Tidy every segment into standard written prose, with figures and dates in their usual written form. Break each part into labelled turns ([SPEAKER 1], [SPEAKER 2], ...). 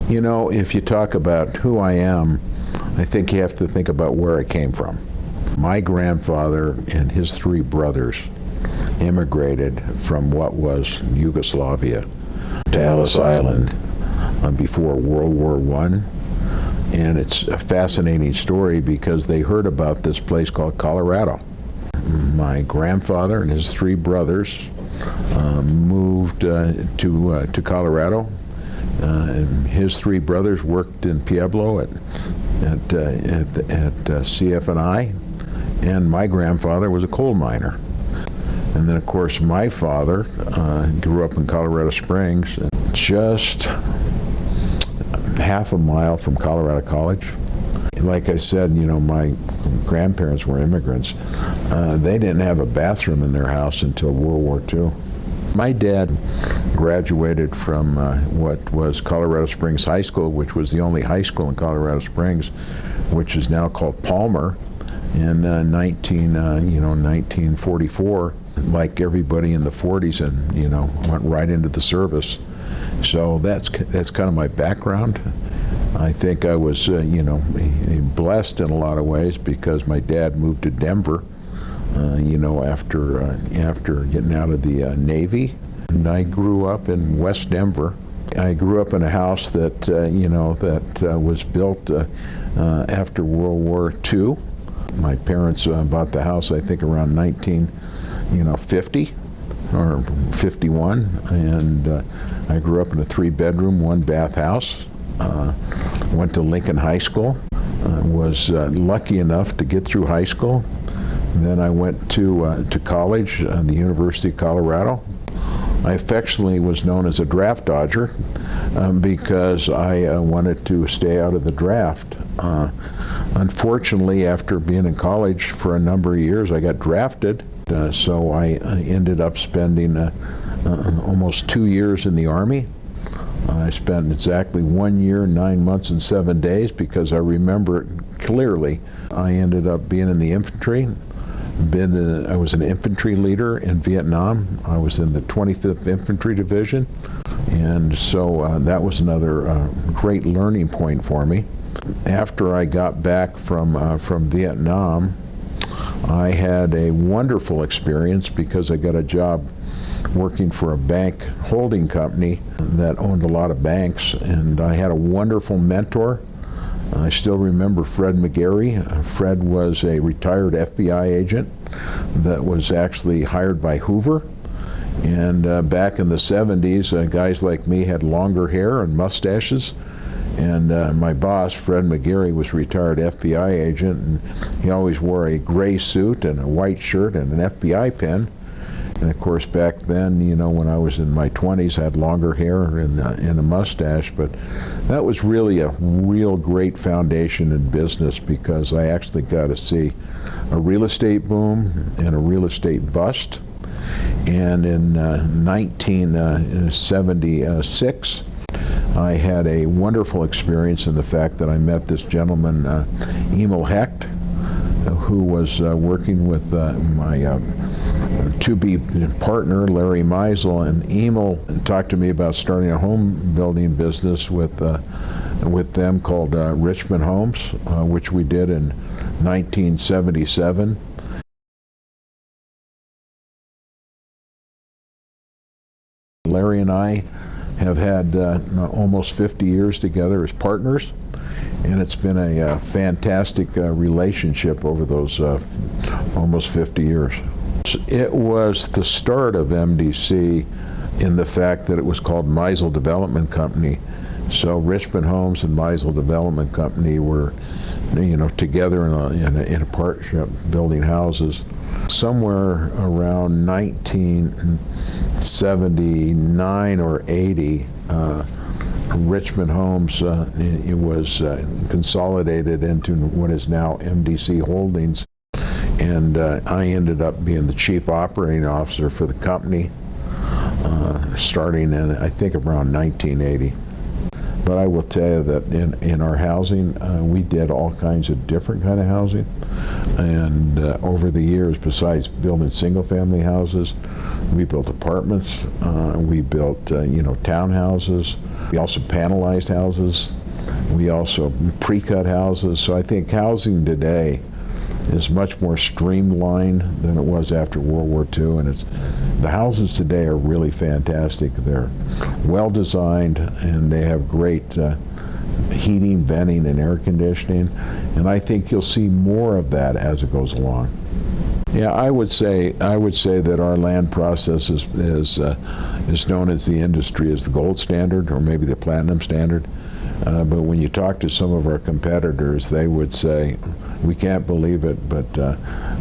[SPEAKER 1] You know, if you talk about who I am, I think you have to think about where I came from. My grandfather and his three brothers immigrated from what was Yugoslavia to Ellis Island before World War I. And it's a fascinating story because they heard about this place called Colorado. My grandfather and his three brothers moved to Colorado. And his three brothers worked in Pueblo at CF&I, and my grandfather was a coal miner. And then, of course, my father grew up in Colorado Springs, just half a mile from Colorado College. Like I said, you know, my grandparents were immigrants. They didn't have a bathroom in their house until World War II. My dad graduated from what was Colorado Springs High School, which was the only high school in Colorado Springs, which is now called Palmer, in 1944. Like everybody in the 40s, and went right into the service. So that's kind of my background. I think I was blessed in a lot of ways because my dad moved to Denver. After getting out of the Navy. And I grew up in West Denver. I grew up in a house that, was built after World War II. My parents bought the house, I think, around 1950 or 51. And I grew up in a 3-bedroom, 1-bath house. Went to Lincoln High School. Was lucky enough to get through high school. Then I went to college at the University of Colorado. I affectionately was known as a draft dodger because I wanted to stay out of the draft. Unfortunately, after being in college for a number of years, I got drafted. So I ended up spending almost 2 years in the Army. I spent exactly 1 year, 9 months, and 7 days because I remember it clearly. I ended up being in the infantry. I was an infantry leader in Vietnam. I was in the 25th Infantry Division, and so that was another great learning point for me. After I got back from Vietnam, I had a wonderful experience because I got a job working for a bank holding company that owned a lot of banks, and I had a wonderful mentor. I still remember Fred McGarry. Fred was a retired FBI agent that was actually hired by Hoover. And back in the 70s, guys like me had longer hair and mustaches. And my boss, Fred McGarry, was a retired FBI agent, and he always wore a gray suit and a white shirt and an FBI pin. And of course, back then, when I was in my 20s, I had longer hair and a mustache, but that was really a real great foundation in business because I actually got to see a real estate boom and a real estate bust. And in 1976, I had a wonderful experience in the fact that I met this gentleman, Emil Hecht, who was working with my to-be partner, Larry Meisel, and Emil talked to me about starting a home building business with them called Richmond Homes, which we did in 1977. Larry and I have had almost 50 years together as partners, and it's been a fantastic relationship over those almost 50 years. It was the start of MDC in the fact that it was called Meisel Development Company. So Richmond Homes and Meisel Development Company were, together in a partnership building houses. Somewhere around 1979 or 80, Richmond Homes it was consolidated into what is now MDC Holdings. And I ended up being the chief operating officer for the company, starting in, I think, around 1980. But I will tell you that in our housing, we did all kinds of different kind of housing. And over the years, besides building single-family houses, we built apartments, we built, townhouses. We also panelized houses. We also pre-cut houses. So I think housing today is much more streamlined than it was after World War II, and the houses today are really fantastic. They're well designed, and they have great heating, venting, and air conditioning, and I think you'll see more of that as it goes along. Yeah, I would say that our land process is known as the industry as the gold standard, or maybe the platinum standard. But when you talk to some of our competitors, they would say, we can't believe it, but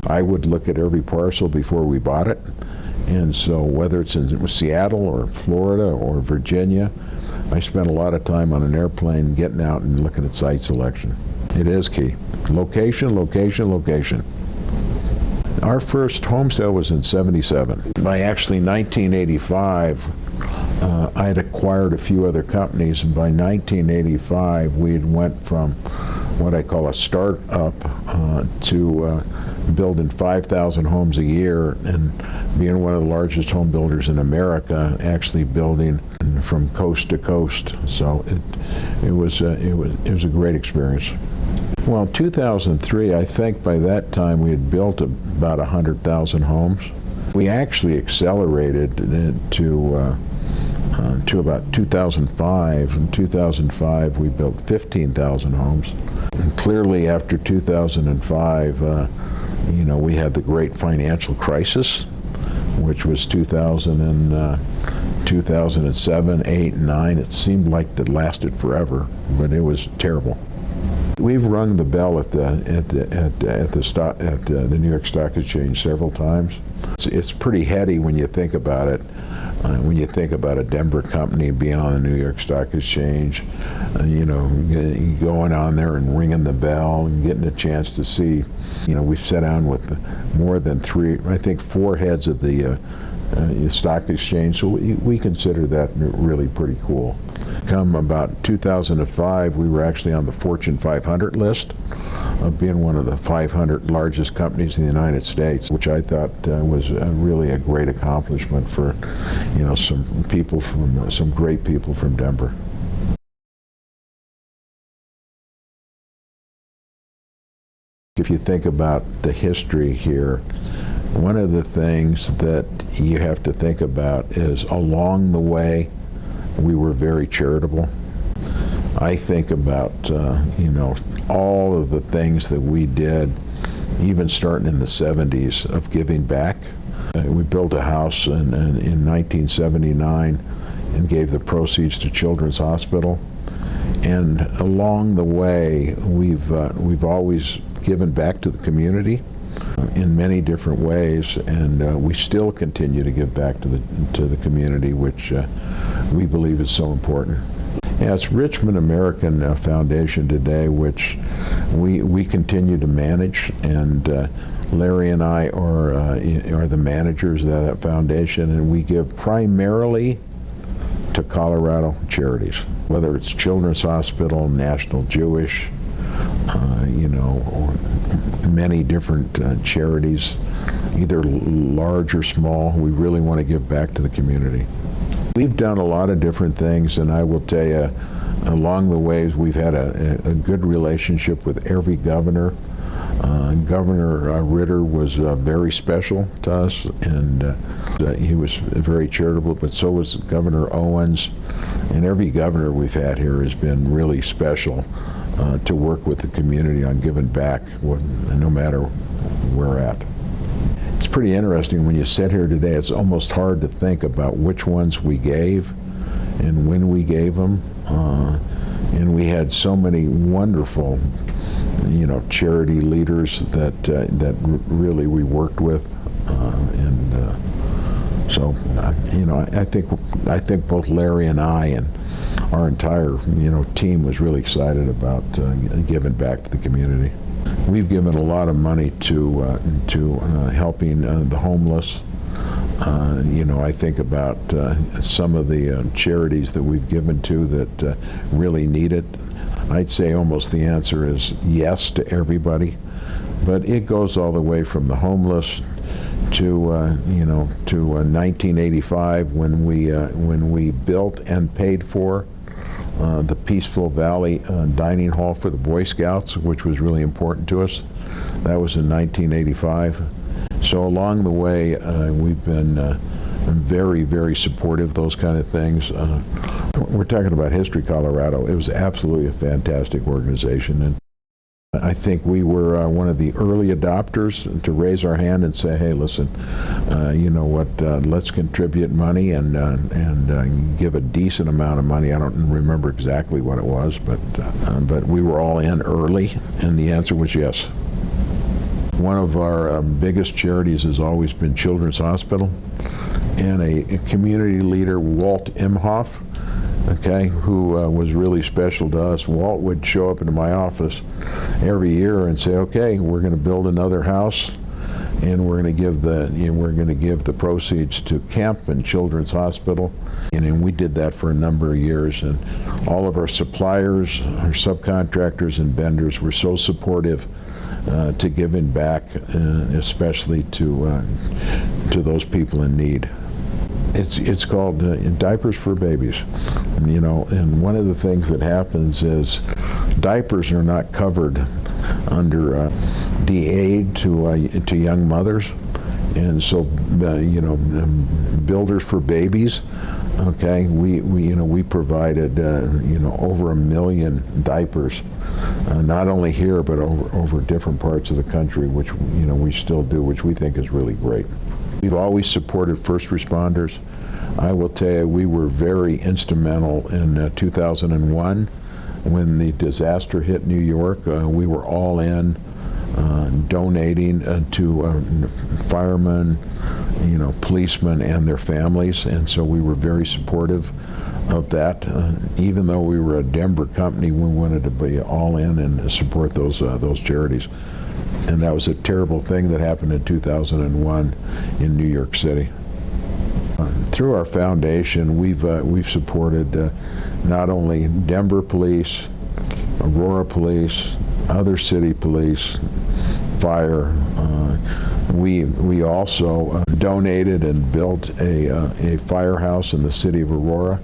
[SPEAKER 1] I would look at every parcel before we bought it. And so whether it's in Seattle or Florida or Virginia, I spent a lot of time on an airplane getting out and looking at site selection. It is key. Location, location, location. Our first home sale was in '77. By actually 1985, I had acquired a few other companies, and by 1985 we had went from what I call a start-up to building 5,000 homes a year and being one of the largest home builders in America, actually building from coast to coast. So it was a great experience. Well, in 2003, I think by that time we had built about 100,000 homes. We actually accelerated to about 2005. In 2005, we built 15,000 homes. And clearly, after 2005, we had the great financial crisis, which was 2007, 8, and 9. It seemed like it lasted forever, but it was terrible. We've rung the bell at the New York Stock Exchange several times. It's pretty heady when you think about it. When you think about a Denver company being on the New York Stock Exchange, going on there and ringing the bell and getting a chance to see, we've sat down with more than 4 heads of the stock exchange, so we consider that really pretty cool. Come about 2005, we were actually on the Fortune 500 list of being one of the 500 largest companies in the United States, which I thought was really a great accomplishment for, some great people from Denver. If you think about the history here, one of the things that you have to think about is along the way, we were very charitable. I think about, all of the things that we did, even starting in the 70s, of giving back. We built a house in 1979 and gave the proceeds to Children's Hospital. And along the way, we've always given back to the community in many different ways, and we still continue to give back to the community, which we believe is so important. Yeah, it's Richmond American Foundation today, which we continue to manage, and Larry and I are the managers of that foundation, and we give primarily to Colorado charities, whether it's Children's Hospital, National Jewish, or many different charities, either large or small. We really want to give back to the community. We've done a lot of different things, and I will tell you, along the ways, we've had a good relationship with every governor. Governor Ritter was very special to us, and he was very charitable, but so was Governor Owens, and every governor we've had here has been really special to work with the community on giving back, no matter where we're at. It's pretty interesting when you sit here today. It's almost hard to think about which ones we gave and when we gave them. And we had so many wonderful, charity leaders that really we worked with, so I think both Larry and I and our entire team was really excited about giving back to the community. We've given a lot of money to helping the homeless. I think about some of the charities that we've given to that really need it. I'd say almost the answer is yes to everybody, but it goes all the way from the homeless to 1985 when we built and paid for the Peaceful Valley Dining Hall for the Boy Scouts, which was really important to us. That was in 1985. So along the way, we've been very, very supportive, those kind of things. We're talking about History Colorado. It was absolutely a fantastic organization, and I think we were one of the early adopters to raise our hand and say, hey, listen, you know what, let's contribute money and give a decent amount of money. I don't remember exactly what it was, but we were all in early, and the answer was yes. One of our biggest charities has always been Children's Hospital, and a community leader, Walt Imhoff, okay, who was really special to us. Walt would show up into my office every year and say, okay, we're going to build another house, and we're going to give the proceeds to Camp and Children's Hospital. And we did that for a number of years, and all of our suppliers, our subcontractors and vendors were so supportive to giving back, especially to those people in need. It's called Diapers for Babies, and one of the things that happens is diapers are not covered under the aid to young mothers, and so Builders for Babies. Okay, we provided over 1 million diapers, not only here but over different parts of the country, which we still do, which we think is really great. We've always supported first responders. I will tell you, we were very instrumental in 2001 when the disaster hit New York. We were all in donating to firemen, policemen and their families, and so we were very supportive of that. Even though we were a Denver company, we wanted to be all in and support those charities. And that was a terrible thing that happened in 2001 in New York City. Through our foundation, we've supported not only Denver Police, Aurora Police, other city police, fire. We also donated and built a firehouse in the city of Aurora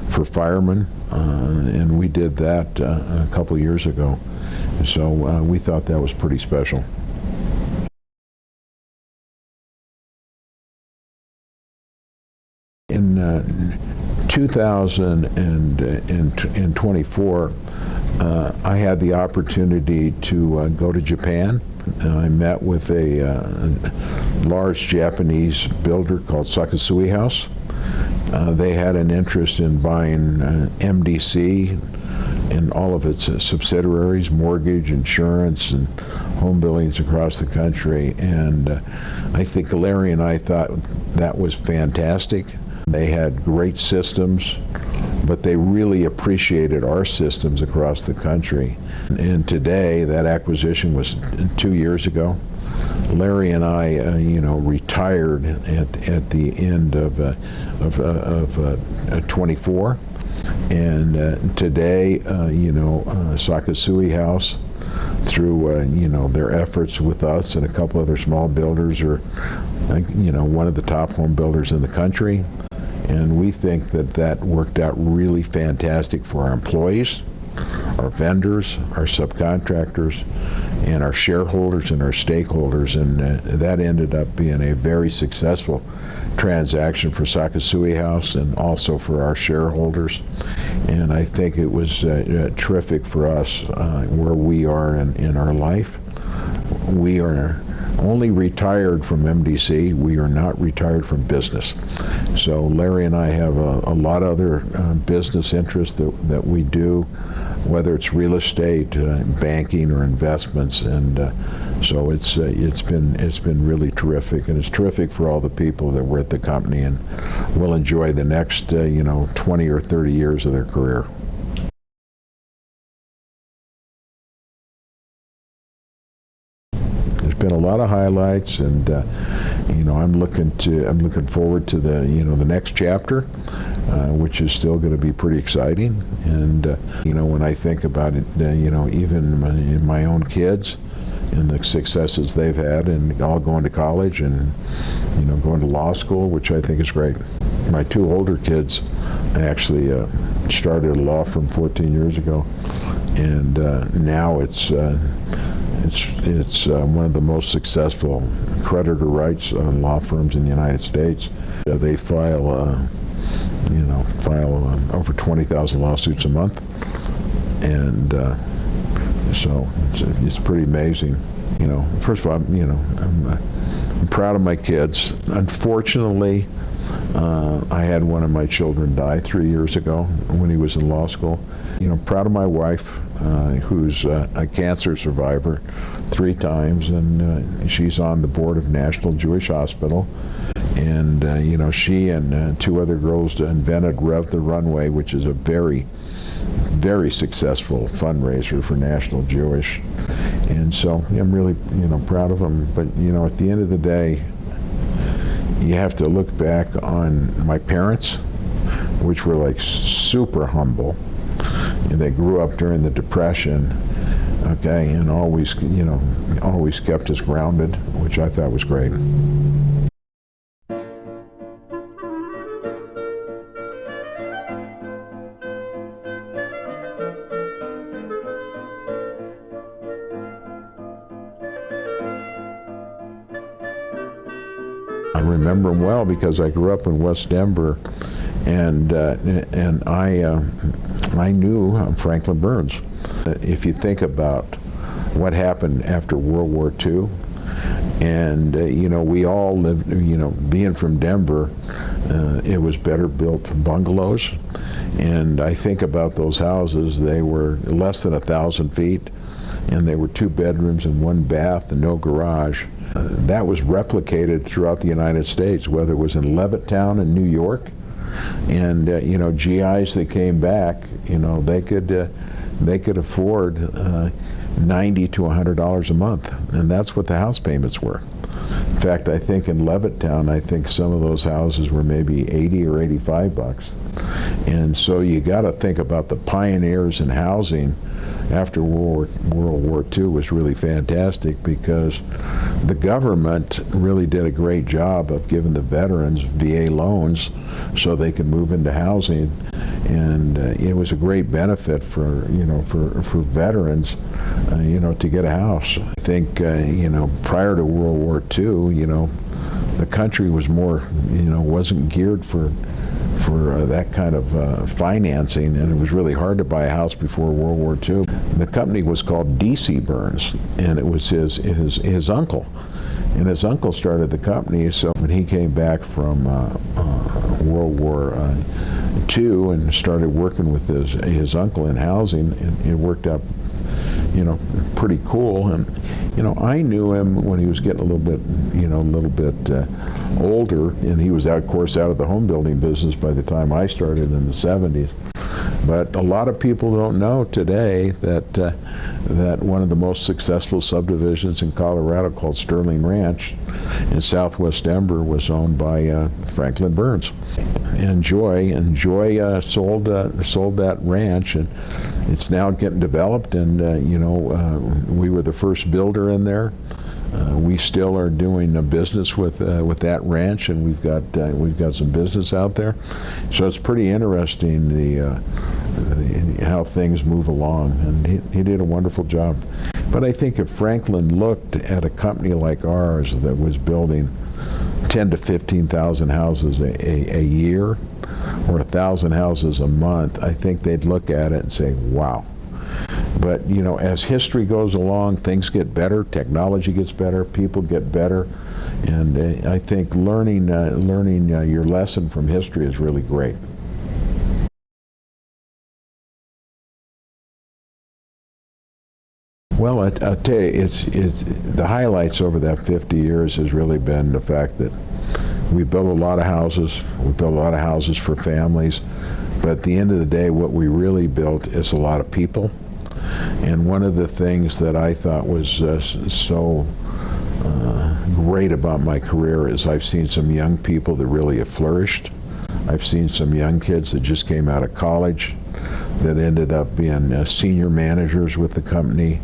[SPEAKER 1] for firemen, and we did that a couple years ago. So we thought that was pretty special. In 2024, I had the opportunity to go to Japan. I met with a large Japanese builder called Sakasui House. They had an interest in buying MDC and all of its subsidiaries, mortgage, insurance, and home buildings across the country. And I think Larry and I thought that was fantastic. They had great systems, but they really appreciated our systems across the country. And today, that acquisition was 2 years ago. Larry and I, retired at the end of 24. And today, Sakasui House, through their efforts with us and a couple other small builders, are one of the top home builders in the country. And we think that worked out really fantastic for our employees, our vendors, our subcontractors, and our shareholders and our stakeholders. And that ended up being a very successful transaction for Sakasui House and also for our shareholders. And I think it was terrific for us where we are in our life. We are only retired from MDC. We are not retired from business. So Larry and I have a lot of other business interests that we do, whether it's real estate, banking, or investments, and so it's been really terrific, and it's terrific for all the people that were at the company and will enjoy the next 20 or 30 years of their career. There's been a lot of highlights, and I'm looking forward to the the next chapter, which is still going to be pretty exciting. And when I think about it, even my own kids and the successes they've had, and all going to college and going to law school, which I think is great. My two older kids actually started a law firm 14 years ago, and now it's one of the most successful creditor rights law firms in the United States. They file over 20,000 lawsuits a month, and so it's pretty amazing. First of all, I'm proud of my kids. Unfortunately, I had one of my children die 3 years ago when he was in law school. Proud of my wife, who's a cancer survivor 3 times, and she's on the board of National Jewish Hospital. And she and 2 other girls invented Rev the Runway, which is a very, very successful fundraiser for National Jewish. And so I'm really proud of them. But at the end of the day, you have to look back on my parents, which were like super humble. They grew up during the Depression, okay, and always kept us grounded, which I thought was great. I remember him well because I grew up in West Denver, and I knew Franklin Burns. If you think about what happened after World War II, and we all lived, being from Denver, it was better built bungalows, and I think about those houses. They were less than 1,000 feet, and they were 2 bedrooms and 1 bath and no garage. That was replicated throughout the United States, whether it was in Levittown in New York, and GIs that came back, they could afford $90 to $100 a month, and that's what the house payments were. In fact, I think in Levittown, I think some of those houses were maybe $80 or $85. And so you got to think about the pioneers in housing after World War II was really fantastic, because the government really did a great job of giving the veterans VA loans so they could move into housing, and it was a great benefit for veterans to get a house. I think prior to World War II, the country was more wasn't geared for that kind of financing, and it was really hard to buy a house before World War II. The company was called D.C. Burns, and it was his uncle. And his uncle started the company, so when he came back from World War II and started working with his uncle in housing, and it worked out pretty cool. And I knew him when he was getting a little bit older, and he was of course out of the home building business by the time I started in the 70s. But a lot of people don't know today that one of the most successful subdivisions in Colorado, called Sterling Ranch in Southwest Denver, was owned by Franklin Burns. And Joy sold that ranch, and it's now getting developed. And we were the first builder in there. We still are doing a business with that ranch, and we've got some business out there. So it's pretty interesting how things move along, and he did a wonderful job. But I think if Franklin looked at a company like ours that was building 10 to 15,000 houses a year, or 1,000 houses a month, I think they'd look at it and say, wow. But as history goes along, things get better, technology gets better, people get better, and I think learning your lesson from history is really great. Well, I'll tell you, it's the highlights over that 50 years has really been the fact that we built a lot of houses. We built a lot of houses for families, but at the end of the day, what we really built is a lot of people. And one of the things that I thought was so great about my career is I've seen some young people that really have flourished. I've seen some young kids that just came out of college that ended up being senior managers with the company,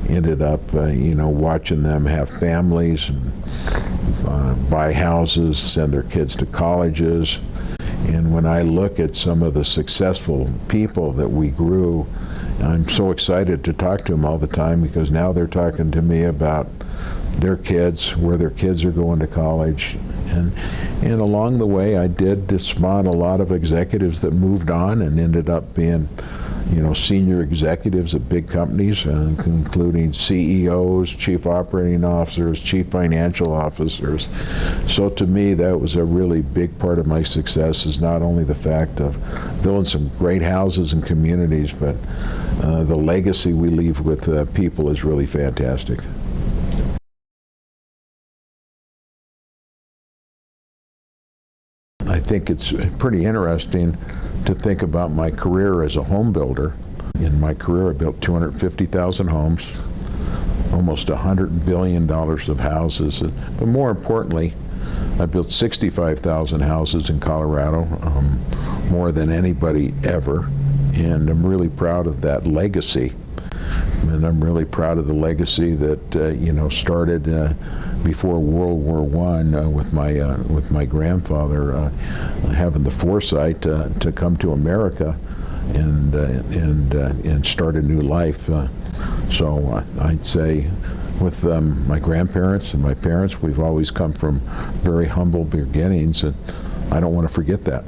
[SPEAKER 1] ended up, watching them have families and buy houses, send their kids to colleges. And when I look at some of the successful people that we grew, I'm so excited to talk to them all the time, because now they're talking to me about their kids, where their kids are going to college. And along the way, I did spawn a lot of executives that moved on and ended up being, senior executives at big companies, including CEOs, chief operating officers, chief financial officers. So to me, that was a really big part of my success, is not only the fact of building some great houses and communities, but the legacy we leave with people is really fantastic. I think it's pretty interesting to think about my career as a home builder. In my career, I built 250,000 homes, almost $100 billion of houses. But more importantly, I built 65,000 houses in Colorado, more than anybody ever. And I'm really proud of that legacy. And I'm really proud of the legacy that started before World War I with my grandfather having the foresight to come to America and start a new life. So I'd say with my grandparents and my parents, we've always come from very humble beginnings, and I don't want to forget that.